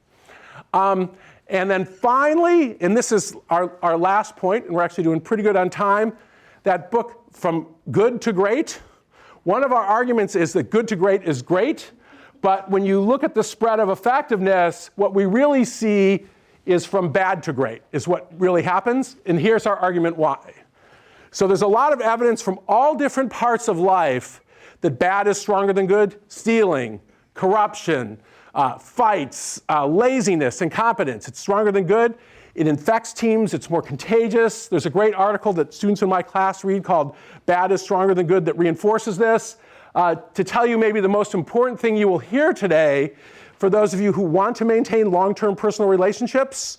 And then finally, and this is our last point, and we're actually doing pretty good on time, that book From Good to Great. One of our arguments is that good to great is great, but when you look at the spread of effectiveness, what we really see is from bad to great, is what really happens, and here's our argument why. So there's a lot of evidence from all different parts of life that bad is stronger than good. Stealing, corruption, fights, laziness, incompetence. It's stronger than good. It infects teams. It's more contagious. There's a great article that students in my class read called Bad is Stronger Than Good that reinforces this. To tell you maybe the most important thing you will hear today, for those of you who want to maintain long-term personal relationships,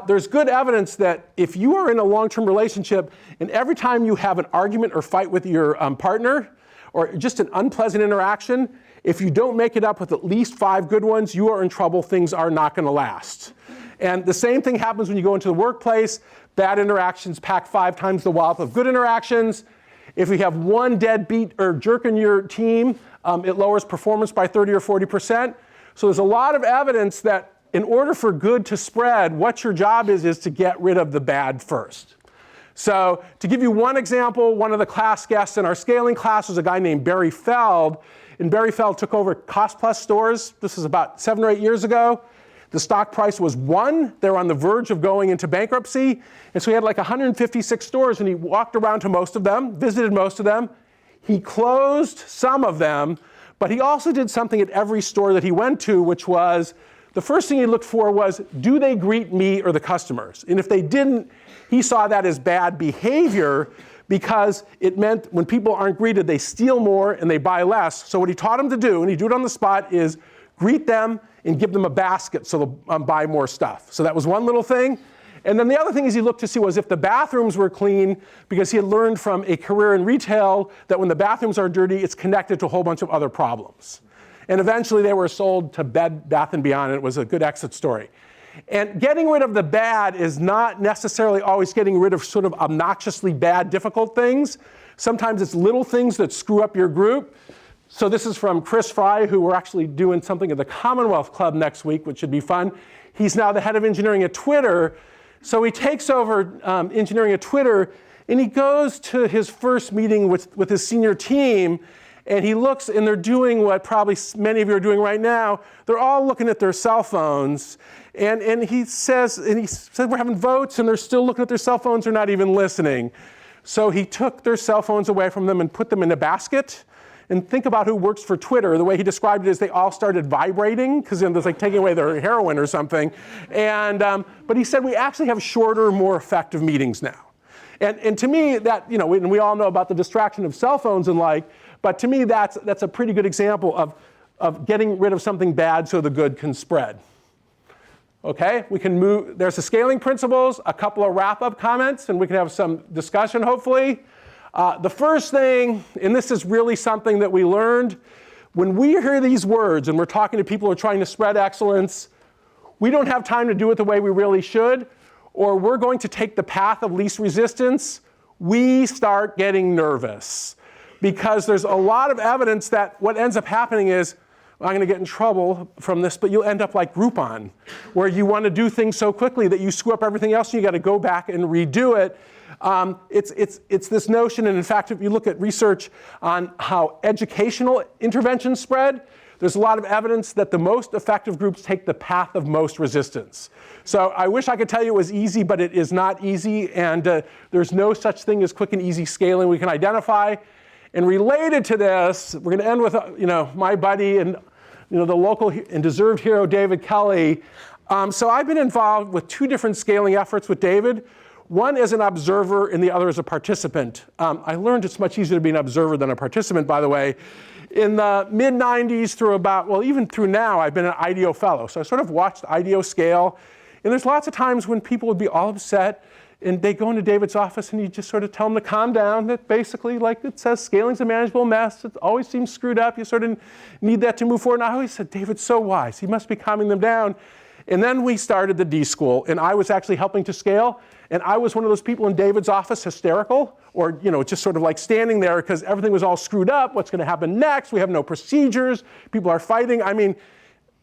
there's good evidence that if you are in a long-term relationship and every time you have an argument or fight with your partner, or just an unpleasant interaction, if you don't make it up with at least 5 good ones, you are in trouble. Things are not going to last. And the same thing happens when you go into the workplace. Bad interactions pack 5 times the wealth of good interactions. If you have one deadbeat or jerk in your team, it lowers performance by 30 or 40%. So there's a lot of evidence that in order for good to spread, what your job is to get rid of the bad first. So to give you one example, one of the class guests in our scaling class was a guy named Barry Feld. And Barry Feld took over Cost Plus stores. This was about 7 or 8 years ago. The stock price was 1. They were on the verge of going into bankruptcy. And so he had like 156 stores, and he walked around to most of them, visited most of them. He closed some of them, but he also did something at every store that he went to, which was the first thing he looked for was, do they greet me or the customers? And if they didn't, he saw that as bad behavior because it meant when people aren't greeted, they steal more and they buy less. So what he taught them to do, and he do it on the spot, is greet them and give them a basket so they'll buy more stuff. So that was one little thing. And then the other thing is he looked to see was if the bathrooms were clean, because he had learned from a career in retail that when the bathrooms are dirty, it's connected to a whole bunch of other problems. And eventually they were sold to Bed Bath & Beyond, and it was a good exit story. And getting rid of the bad is not necessarily always getting rid of sort of obnoxiously bad, difficult things. Sometimes it's little things that screw up your group. So this is from Chris Fry, who we're actually doing something at the Commonwealth Club next week, which should be fun. He's now the head of engineering at Twitter. So he takes over engineering at Twitter, and he goes to his first meeting with his senior team, and he looks, and they're doing what probably many of you are doing right now. They're all looking at their cell phones. And he says we're having votes, and they're still looking at their cell phones. They're not even listening. So he took their cell phones away from them and put them in a basket. And think about who works for Twitter. The way he described it is they all started vibrating because it was like taking away their heroin or something. And but he said we actually have shorter, more effective meetings now. And to me, that, you know, we all know about the distraction of cell phones and like, but to me that's a pretty good example of getting rid of something bad so the good can spread. Okay, we can move. There's the scaling principles, a couple of wrap-up comments, and we can have some discussion hopefully. The first thing, and this is really something that we learned, when we hear these words and we're talking to people who are trying to spread excellence, we don't have time to do it the way we really should, or we're going to take the path of least resistance. We start getting nervous because there's a lot of evidence that what ends up happening is, I'm going to get in trouble from this, but you'll end up like Groupon, where you want to do things so quickly that you screw up everything else and you got to go back and redo it. It's this notion, and in fact, if you look at research on how educational interventions spread, there's a lot of evidence that the most effective groups take the path of most resistance. So I wish I could tell you it was easy, but it is not easy, and there's no such thing as quick and easy scaling we can identify. And related to this, we're going to end with my buddy and the local and deserved hero, David Kelly. So I've been involved with two different scaling efforts with David. One as an observer and the other as a participant. I learned it's much easier to be an observer than a participant, by the way. In the mid-90s through even through now, I've been an IDEO fellow. So I sort of watched IDEO scale. And there's lots of times when people would be all upset and they go into David's office and you just sort of tell them to calm down, that basically, like it says, scaling's a manageable mess. It always seems screwed up. You sort of need that to move forward. And I always said, David's so wise. He must be calming them down. And then we started the D School, and I was actually helping to scale. And I was one of those people in David's office, hysterical, or just sort of like standing there because everything was all screwed up. What's going to happen next? We have no procedures. People are fighting. I mean,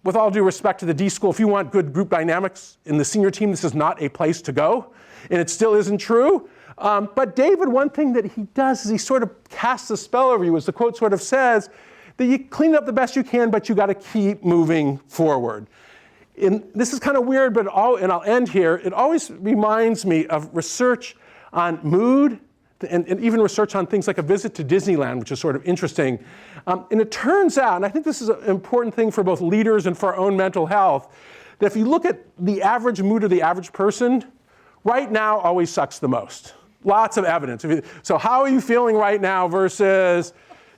with all due respect to the D School, if you want good group dynamics in the senior team, this is not a place to go. And it still isn't true. But David, one thing that he does is he sort of casts a spell over you, as the quote sort of says, that you clean up the best you can, but you got to keep moving forward. And this is kind of weird, and I'll end here. It always reminds me of research on mood and even research on things like a visit to Disneyland, which is sort of interesting. And it turns out, and I think this is an important thing for both leaders and for our own mental health, that if you look at the average mood of the average person, right now always sucks the most. Lots of evidence. So how are you feeling right now versus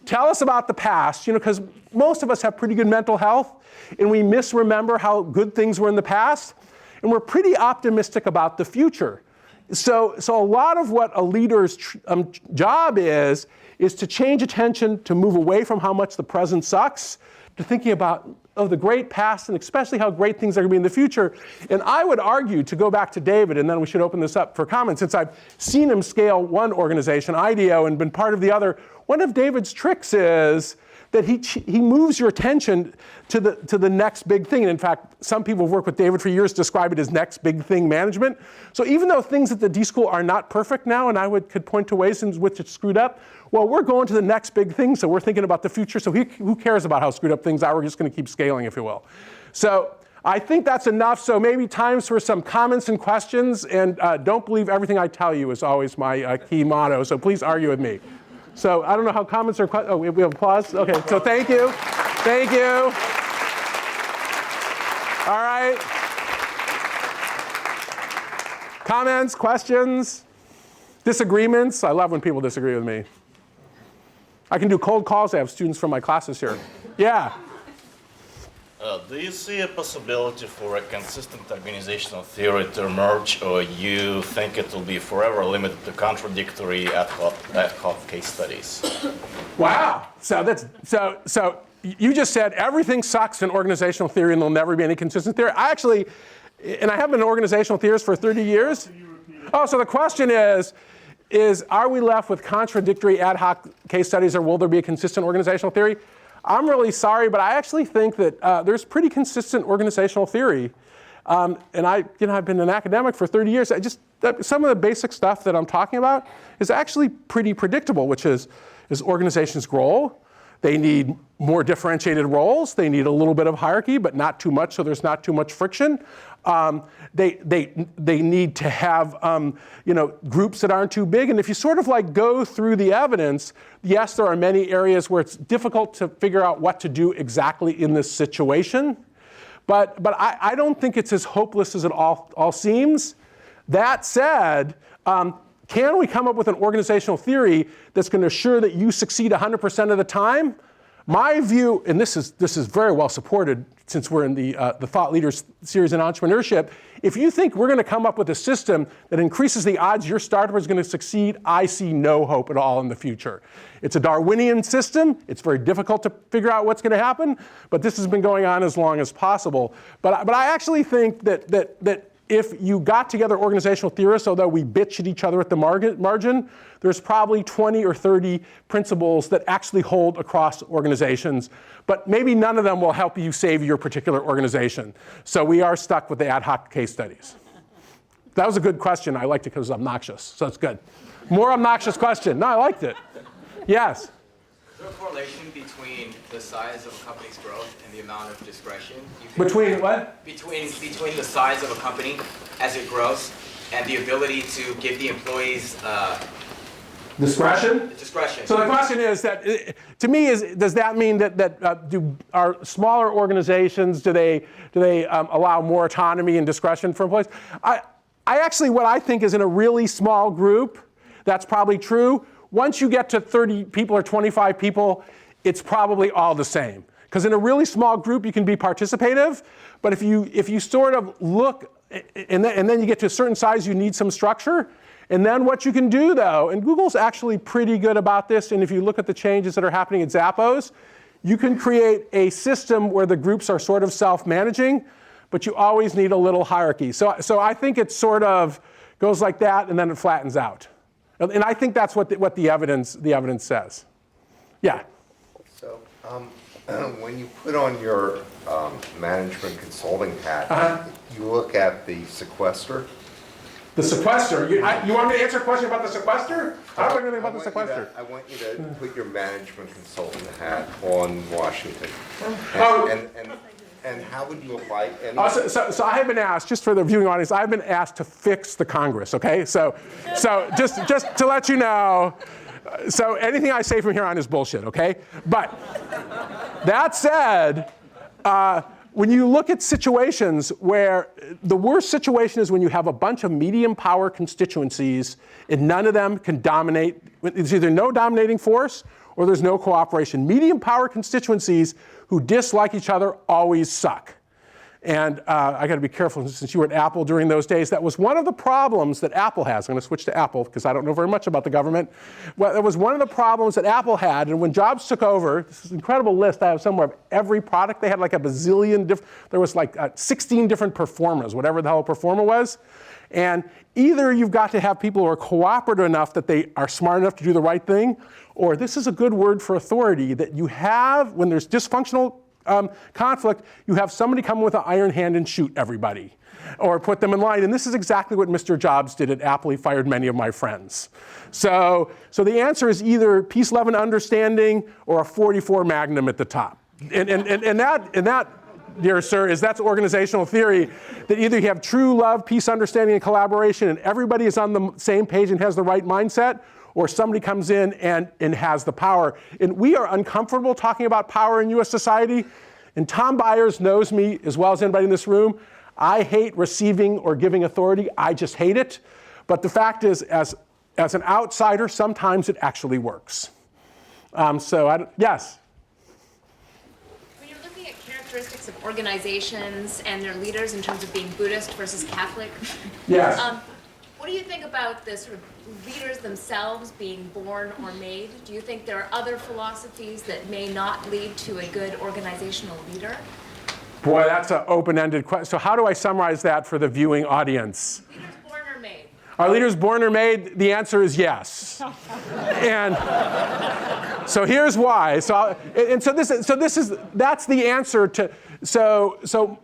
tell us about the past, because most of us have pretty good mental health and we misremember how good things were in the past, and we're pretty optimistic about the future. So a lot of what a leader's job is to change attention, to move away from how much the present sucks, to thinking about the great past and especially how great things are going to be in the future. And I would argue, to go back to David, and then we should open this up for comments, since I've seen him scale one organization, IDEO, and been part of the other, one of David's tricks is that he moves your attention to the next big thing. And in fact, some people who've worked with David for years describe it as next big thing management. So even though things at the D School are not perfect now, and could point to ways in which it's screwed up, well, we're going to the next big thing, so we're thinking about the future. So who cares about how screwed up things are? We're just going to keep scaling, if you will. So I think that's enough. So maybe times for some comments and questions. And don't believe everything I tell you is always my key motto. So please argue with me. So I don't know how comments are. Oh, we have applause? OK, so thank you. Thank you. All right. Comments, questions, disagreements. I love when people disagree with me. I can do cold calls. I have students from my classes here. Yeah. Do you see a possibility for a consistent organizational theory to emerge, or you think it will be forever limited to contradictory ad hoc case studies? Wow. So you just said everything sucks in organizational theory and there'll never be any consistent theory. I have been an organizational theorist for 30 years. Oh, so the question is are we left with contradictory ad hoc case studies, or will there be a consistent organizational theory? I'm really sorry, but I actually think that there's pretty consistent organizational theory. And I've been an academic for 30 years. Some of the basic stuff that I'm talking about is actually pretty predictable, which is organizations grow. They need more differentiated roles. They need a little bit of hierarchy, but not too much, so there's not too much friction. They need to have groups that aren't too big. And if you sort of like go through the evidence, yes, there are many areas where it's difficult to figure out what to do exactly in this situation. But I don't think it's as hopeless as it all seems. That said, can we come up with an organizational theory that's going to assure that you succeed 100% of the time? My view, and this is very well supported since we're in the Thought Leaders series in entrepreneurship, if you think we're going to come up with a system that increases the odds your startup is going to succeed, I see no hope at all in the future. It's a Darwinian system. It's very difficult to figure out what's going to happen, but this has been going on as long as possible. But I actually think that if you got together organizational theorists, although we bitch at each other at the margin, there's probably 20 or 30 principles that actually hold across organizations, but maybe none of them will help you save your particular organization. So we are stuck with the ad hoc case studies. That was a good question. I liked it because it was obnoxious, so it's good. More obnoxious question. No, I liked it. Yes? Is there a correlation between the size of a company's growth and the amount of discretion? Between what? Between the size of a company as it grows and the ability to give the employees Discretion? discretion. So the question is that, to me, does that mean that are smaller organizations, do they allow more autonomy and discretion for employees? I actually, what I think is in a really small group, that's probably true. Once you get to 30 people or 25 people, it's probably all the same. Because in a really small group, you can be participative, but if you sort of look, and then you get to a certain size, you need some structure. And then what you can do, though, and Google's actually pretty good about this, and if you look at the changes that are happening at Zappos, you can create a system where the groups are sort of self-managing, but you always need a little hierarchy. So I think it sort of goes like that, and then it flattens out. And I think that's what the evidence says. Yeah? So when you put on your management consulting hat, you look at the sequester. The sequester? You want me to answer a question about the sequester? I don't know anything about the sequester. I want you to put your management consultant hat on Washington. And how would you apply any... So I have been asked, just for the viewing audience, I've been asked to fix the Congress, okay? So just to let you know, so anything I say from here on is bullshit, okay? But that said, when you look at situations where the worst situation is when you have a bunch of medium power constituencies and none of them can dominate, there's either no dominating force or there's no cooperation. Medium power constituencies who dislike each other always suck. And I got to be careful, since you were at Apple during those days, that was one of the problems that Apple has. I'm going to switch to Apple because I don't know very much about the government. Well, that was one of the problems that Apple had, and when Jobs took over, this is an incredible list I have somewhere of every product. They had like a bazillion there was like 16 different performers, whatever the hell a performer was. And either you've got to have people who are cooperative enough that they are smart enough to do the right thing, or this is a good word for authority, that you have, when there's dysfunctional conflict, you have somebody come with an iron hand and shoot everybody, or put them in line. And this is exactly what Mr. Jobs did at Apple. He fired many of my friends. So the answer is either peace, love, and understanding, or a 44 Magnum at the top. And that, dear sir, that's organizational theory, that either you have true love, peace, understanding, and collaboration, and everybody is on the same page and has the right mindset, or somebody comes in and has the power. And we are uncomfortable talking about power in US society. And Tom Byers knows me as well as anybody in this room. I hate receiving or giving authority. I just hate it. But the fact is, as an outsider, sometimes it actually works. Yes? When you're looking at characteristics of organizations and their leaders in terms of being Buddhist versus Catholic, yes. What do you think about the sort of leaders themselves being born or made? Do you think there are other philosophies that may not lead to a good organizational leader? Boy, that's an open-ended question. So how do I summarize that for the viewing audience? Leaders born or made? Are leaders born or made? The answer is yes. And so here's why. That's the answer to. So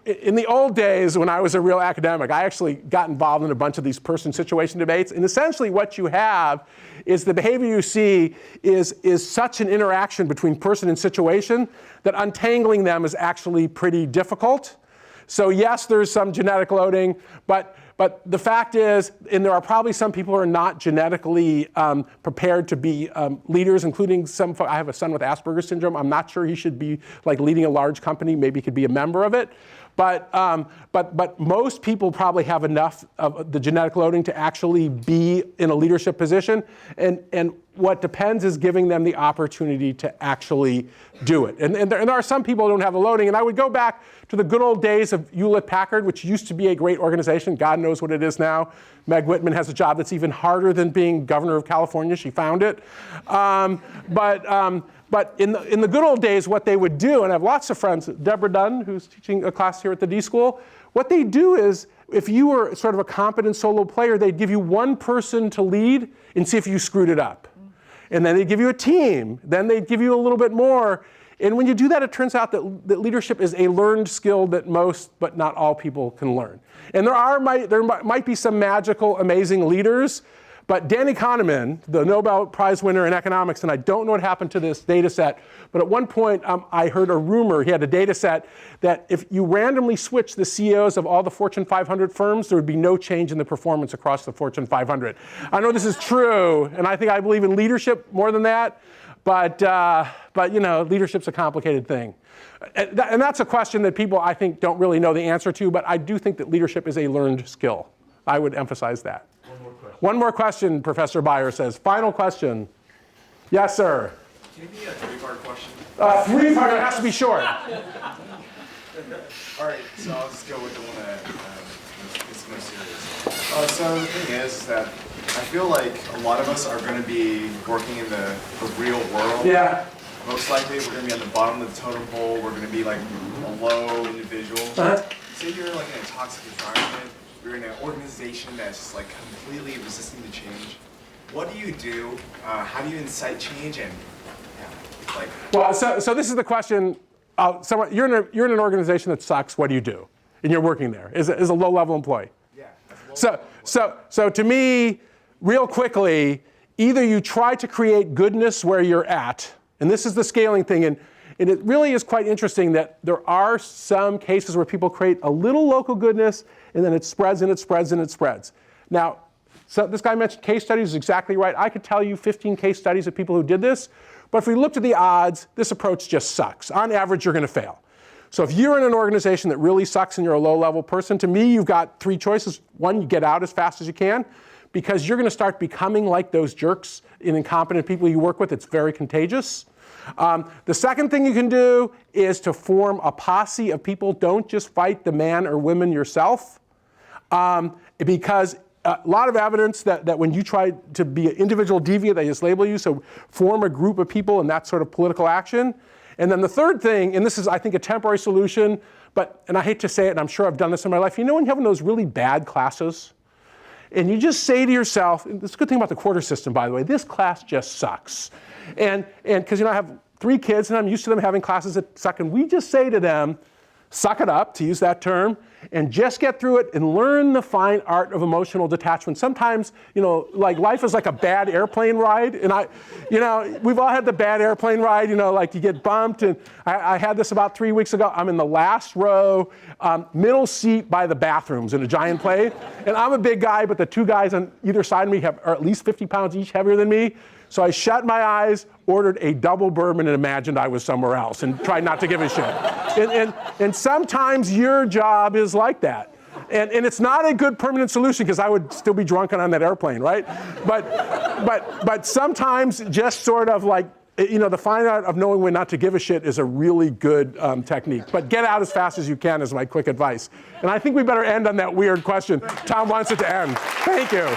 in the old days, when I was a real academic, I actually got involved in a bunch of these person-situation debates. And essentially what you have is the behavior you see is such an interaction between person and situation that untangling them is actually pretty difficult. So yes, there's some genetic loading, but the fact is, and there are probably some people who are not genetically prepared to be leaders, including some. I have a son with Asperger's syndrome. I'm not sure he should be like leading a large company. Maybe he could be a member of it. But most people probably have enough of the genetic loading to actually be in a leadership position. And what depends is giving them the opportunity to actually do it. And there are some people who don't have the loading. And I would go back to the good old days of Hewlett-Packard, which used to be a great organization. God knows what it is now. Meg Whitman has a job that's even harder than being governor of California. She found it. But in the good old days, what they would do, and I have lots of friends, Deborah Dunn, who's teaching a class here at the D School, what they do is if you were sort of a competent solo player, they'd give you one person to lead and see if you screwed it up. And then they'd give you a team. Then they'd give you a little bit more. And when you do that, it turns out that leadership is a learned skill that most, but not all people can learn. And there might be some magical, amazing leaders, but Danny Kahneman, the Nobel Prize winner in economics, and I don't know what happened to this data set, but at one point I heard a rumor, he had a data set, that if you randomly switch the CEOs of all the Fortune 500 firms, there would be no change in the performance across the Fortune 500. I know this is true, and I believe in leadership more than that, but you know, leadership's a complicated thing. And that's a question that people, I think, don't really know the answer to, but I do think that leadership is a learned skill. I would emphasize that. One more question, Professor Beyer says. Final question. Yes, sir. Can it be a three-part question? Three-part, it has to be short. All right, so I'll just go with the one that is most serious. So the thing is that I feel like a lot of us are going to be working in the real world. Yeah. Most likely we're going to be at the bottom of the totem pole. We're going to be like a low individual. Say you're like in a toxic environment. You're in an organization that's just like completely resisting to change. What do you do? How do you incite change? And yeah, like. Well, so this is the question. You're in an organization that sucks. What do you do? And you're working there as a low-level employee. Yeah. So to me, real quickly, either you try to create goodness where you're at, and this is the scaling thing, and it really is quite interesting that there are some cases where people create a little local goodness, and then it spreads and it spreads and it spreads. Now, so this guy mentioned case studies is exactly right. I could tell you 15 case studies of people who did this, but if we looked at the odds, this approach just sucks. On average, you're going to fail. So if you're in an organization that really sucks and you're a low-level person, to me, you've got three choices. One, you get out as fast as you can, because you're going to start becoming like those jerks and incompetent people you work with. It's very contagious. The second thing you can do is to form a posse of people. Don't just fight the man or women yourself, because a lot of evidence that when you try to be an individual deviant, they just label you. So form a group of people, and that's sort of political action. And then the third thing, and this is, I think, a temporary solution, and I hate to say it, and I'm sure I've done this in my life. You know when you have one of those really bad classes? And you just say to yourself, and this is a good thing about the quarter system, by the way, this class just sucks. And because, you know, I have 3 kids, and I'm used to them having classes that suck, and we just say to them, suck it up, to use that term, and just get through it and learn the fine art of emotional detachment. Sometimes, you know, like life is like a bad airplane ride, and we've all had the bad airplane ride, you know, like you get bumped, and I had this about 3 weeks ago. I'm in the last row, middle seat by the bathrooms in a giant plane, and I'm a big guy, but the 2 guys on either side of me are at least 50 pounds each heavier than me. So I shut my eyes, ordered a double bourbon, and imagined I was somewhere else, and tried not to give a shit. And sometimes your job is like that. And it's not a good permanent solution, because I would still be drunken on that airplane, right? But sometimes just sort of like, you know, the fine art of knowing when not to give a shit is a really good technique. But get out as fast as you can is my quick advice. And I think we better end on that weird question. Tom wants it to end. Thank you.